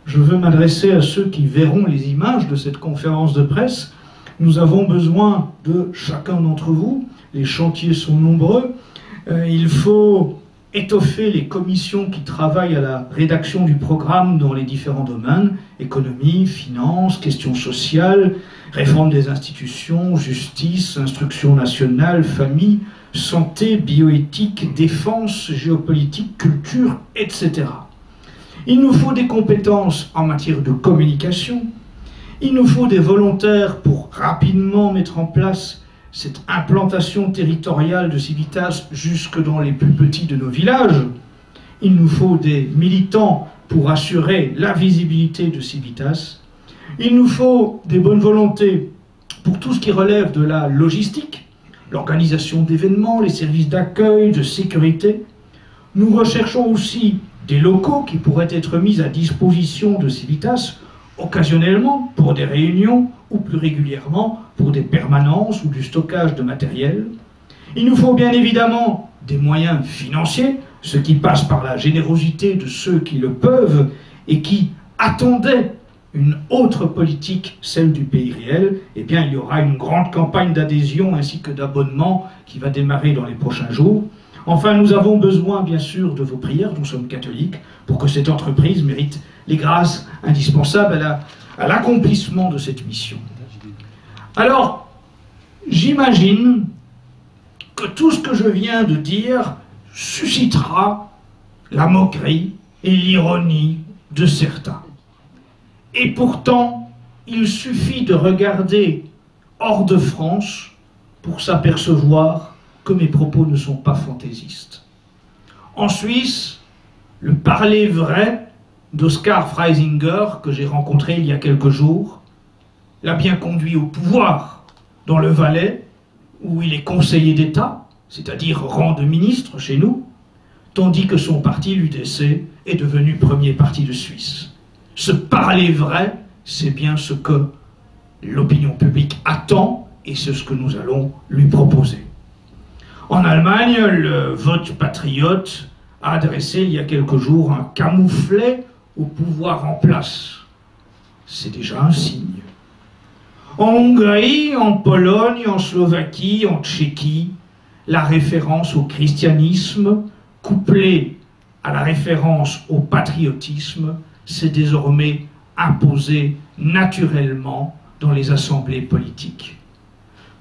je veux m'adresser à ceux qui verront les images de cette conférence de presse. Nous avons besoin de chacun d'entre vous, les chantiers sont nombreux, il faut étoffer les commissions qui travaillent à la rédaction du programme dans les différents domaines, économie, finances, questions sociales, réforme des institutions, justice, instruction nationale, famille, santé, bioéthique, défense, géopolitique, culture, etc. Il nous faut des compétences en matière de communication, il nous faut des volontaires pour rapidement mettre en place cette implantation territoriale de Civitas jusque dans les plus petits de nos villages, il nous faut des militants pour assurer la visibilité de Civitas, il nous faut des bonnes volontés pour tout ce qui relève de la logistique, l'organisation d'événements, les services d'accueil, de sécurité. Nous recherchons aussi des locaux qui pourraient être mis à disposition de Civitas, occasionnellement pour des réunions ou plus régulièrement pour des permanences ou du stockage de matériel. Il nous faut bien évidemment des moyens financiers, ce qui passe par la générosité de ceux qui le peuvent et qui attendaient une autre politique, celle du pays réel. Eh bien, il y aura une grande campagne d'adhésion ainsi que d'abonnement qui va démarrer dans les prochains jours. Enfin, nous avons besoin, bien sûr, de vos prières, nous sommes catholiques, pour que cette entreprise mérite les grâces indispensables à l'accomplissement de cette mission. Alors, j'imagine que tout ce que je viens de dire suscitera la moquerie et l'ironie de certains. Et pourtant, il suffit de regarder hors de France pour s'apercevoir que mes propos ne sont pas fantaisistes. En Suisse, le parler vrai d'Oskar Freisinger, que j'ai rencontré il y a quelques jours, l'a bien conduit au pouvoir dans le Valais, où il est conseiller d'État, c'est-à-dire rang de ministre chez nous, tandis que son parti, l'UDC, est devenu premier parti de Suisse. Ce parler vrai, c'est bien ce que l'opinion publique attend et c'est ce que nous allons lui proposer. En Allemagne, le vote patriote a adressé il y a quelques jours un camouflet au pouvoir en place. C'est déjà un signe. En Hongrie, en Pologne, en Slovaquie, en Tchéquie, la référence au christianisme, couplée à la référence au patriotisme s'est désormais imposé naturellement dans les assemblées politiques.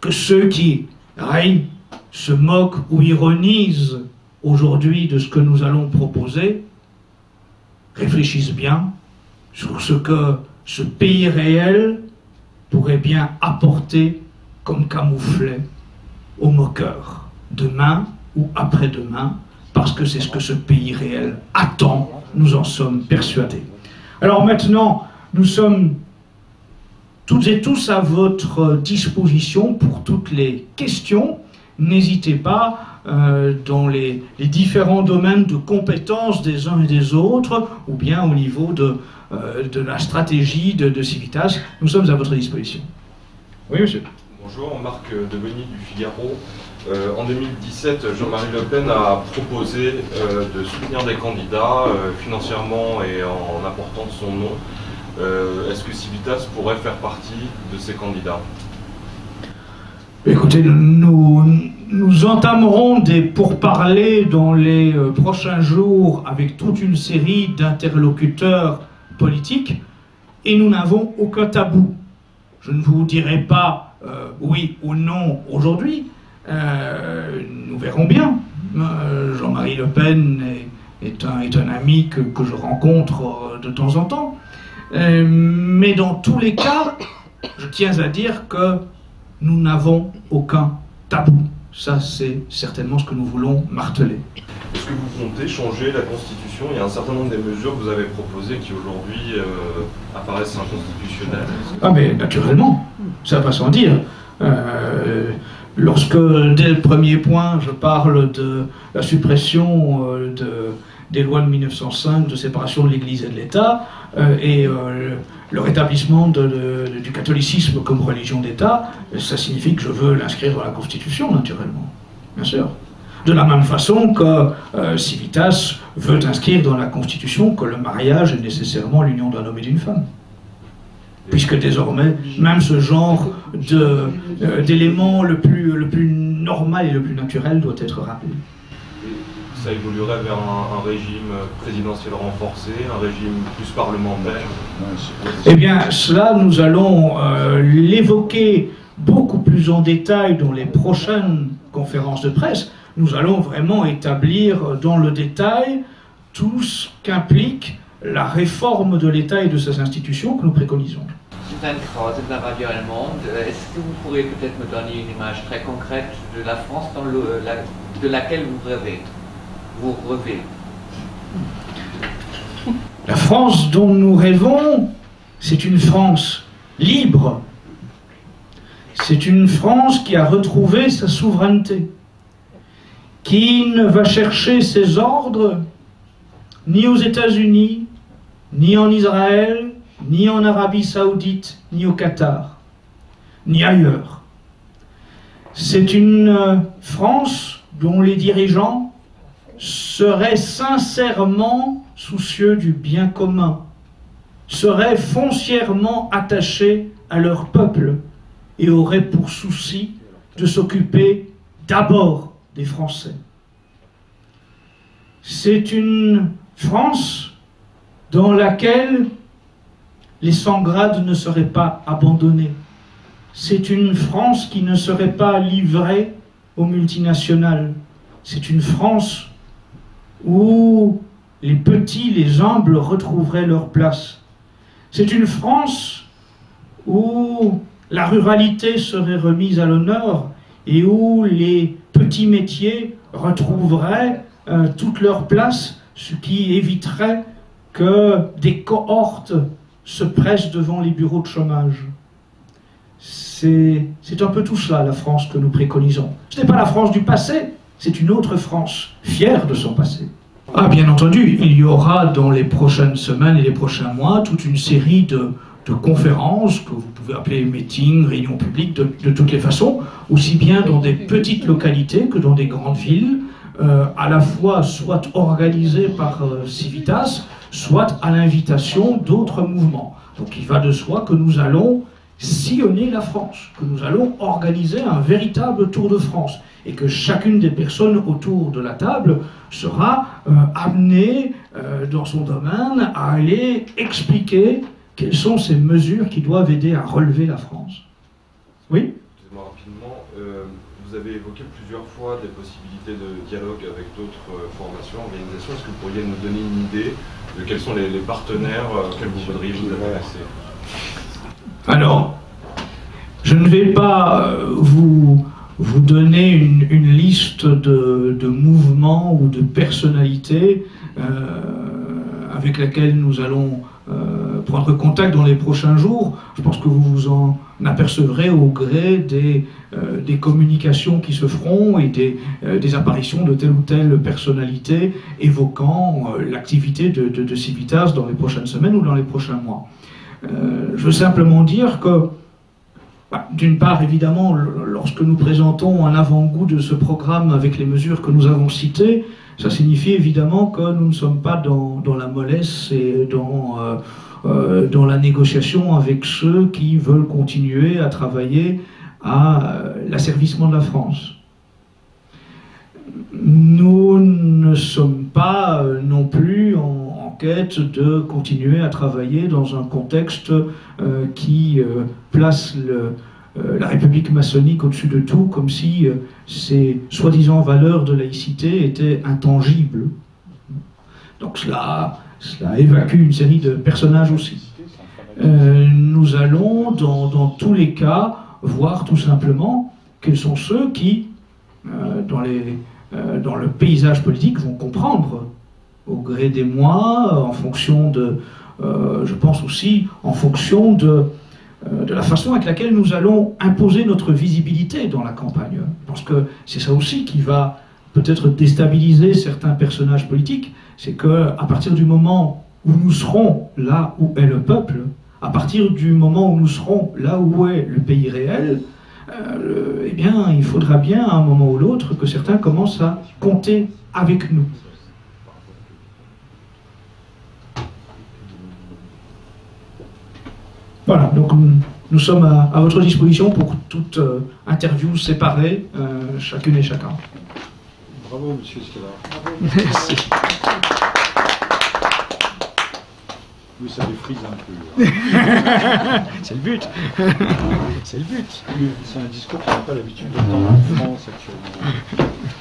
Que ceux qui rient, se moquent ou ironisent aujourd'hui de ce que nous allons proposer réfléchissent bien sur ce que ce pays réel pourrait bien apporter comme camouflet aux moqueurs, demain ou après-demain, parce que c'est ce que ce pays réel attend, nous en sommes persuadés. Alors maintenant, nous sommes toutes et tous à votre disposition pour toutes les questions. N'hésitez pas, dans les différents domaines de compétences des uns et des autres, ou bien au niveau de la stratégie de Civitas, nous sommes à votre disposition. Oui, monsieur. Bonjour, Marc Devenny du Figaro. En 2017, Jean-Marie Le Pen a proposé de soutenir des candidats financièrement et en apportant son nom. Est-ce que Civitas pourrait faire partie de ces candidats? Écoutez, nous entamerons des pourparlers dans les prochains jours avec toute une série d'interlocuteurs politiques et nous n'avons aucun tabou. Je ne vous dirai pas oui ou non aujourd'hui, nous verrons bien. Jean-Marie Le Pen est un ami que je rencontre de temps en temps, mais dans tous les cas, je tiens à dire que nous n'avons aucun tabou. Ça, c'est certainement ce que nous voulons marteler. Est-ce que vous comptez changer la Constitution? Il y a un certain nombre des mesures que vous avez proposées qui aujourd'hui apparaissent inconstitutionnelles. Ah mais naturellement, ça va sans dire. Lorsque, dès le premier point, je parle de la suppression des lois de 1905 de séparation de l'Église et de l'État, et le rétablissement du catholicisme comme religion d'État, ça signifie que je veux l'inscrire dans la Constitution, naturellement, bien sûr. De la même façon que Civitas veut inscrire dans la Constitution que le mariage est nécessairement l'union d'un homme et d'une femme. Puisque désormais, même ce genre d'élément le plus normal et le plus naturel doit être rappelé. Ça évoluerait vers un régime présidentiel renforcé, un régime plus parlementaire? Eh bien, cela, nous allons l'évoquer beaucoup plus en détail dans les prochaines conférences de presse. Nous allons vraiment établir dans le détail tout ce qu'implique la réforme de l'État et de ses institutions que nous préconisons. Suzanne Krause de la radio allemande. Est-ce que vous pourriez peut-être me donner une image très concrète de la France de laquelle vous rêvez? La France dont nous rêvons, c'est une France libre. C'est une France qui a retrouvé sa souveraineté, qui ne va chercher ses ordres ni aux États-Unis, ni en Israël, ni en Arabie Saoudite, ni au Qatar, ni ailleurs. C'est une France dont les dirigeants seraient sincèrement soucieux du bien commun, seraient foncièrement attachés à leur peuple et auraient pour souci de s'occuper d'abord des Français. C'est une France dans laquelle les sans-grades ne seraient pas abandonnés. C'est une France qui ne serait pas livrée aux multinationales. C'est une France où les petits, les humbles retrouveraient leur place. C'est une France où la ruralité serait remise à l'honneur et où les petits métiers retrouveraient toute leur place, ce qui éviterait que des cohortes se pressent devant les bureaux de chômage. C'est un peu tout cela, la France que nous préconisons. Ce n'est pas la France du passé, c'est une autre France, fière de son passé. Ah, bien entendu, il y aura dans les prochaines semaines et les prochains mois toute une série de conférences que vous pouvez appeler meetings, réunions publiques, de toutes les façons, aussi bien dans des petites localités que dans des grandes villes, à la fois soit organisées par Civitas, soit à l'invitation d'autres mouvements. Donc il va de soi que nous allons sillonner la France, que nous allons organiser un véritable Tour de France. et que chacune des personnes autour de la table sera amenée dans son domaine à aller expliquer quelles sont ces mesures qui doivent aider à relever la France. Oui ? Excusez-moi rapidement, vous avez évoqué plusieurs fois des possibilités de dialogue avec d'autres formations, organisations. Est-ce que vous pourriez nous donner une idée de quels sont les partenaires auxquels vous voudriez vous adresser? Alors, je ne vais pas vous donner une liste de mouvements ou de personnalités avec lesquelles nous allons prendre contact dans les prochains jours. Je pense que vous vous en apercevrez au gré des communications qui se feront et des apparitions de telle ou telle personnalité évoquant l'activité de Civitas dans les prochaines semaines ou dans les prochains mois. Je veux simplement dire que, d'une part, évidemment, lorsque nous présentons un avant-goût de ce programme avec les mesures que nous avons citées, ça signifie évidemment que nous ne sommes pas dans la mollesse et dans la négociation avec ceux qui veulent continuer à travailler à l'asservissement de la France. Nous ne sommes pas non plus en quête de continuer à travailler dans un contexte qui place la République maçonnique au-dessus de tout, comme si ces soi-disant valeurs de laïcité étaient intangibles. Donc cela évacue une série de personnages aussi. Nous allons, dans tous les cas, voir tout simplement quels sont ceux qui, dans le paysage politique, vont comprendre au gré des mois, en fonction je pense aussi, en fonction de la façon avec laquelle nous allons imposer notre visibilité dans la campagne. Parce que c'est ça aussi qui va peut-être déstabiliser certains personnages politiques, c'est qu'à partir du moment où nous serons là où est le peuple, à partir du moment où nous serons là où est le pays réel, eh bien, il faudra bien à un moment ou l'autre que certains commencent à compter avec nous. Voilà, donc nous sommes à votre disposition pour toute interview séparée, chacune et chacun. Bravo, monsieur Scala. Merci. Oui, ça défrise un peu. C'est le but. C'est le but. C'est un discours qu'on n'a pas l'habitude d'entendre en France actuellement.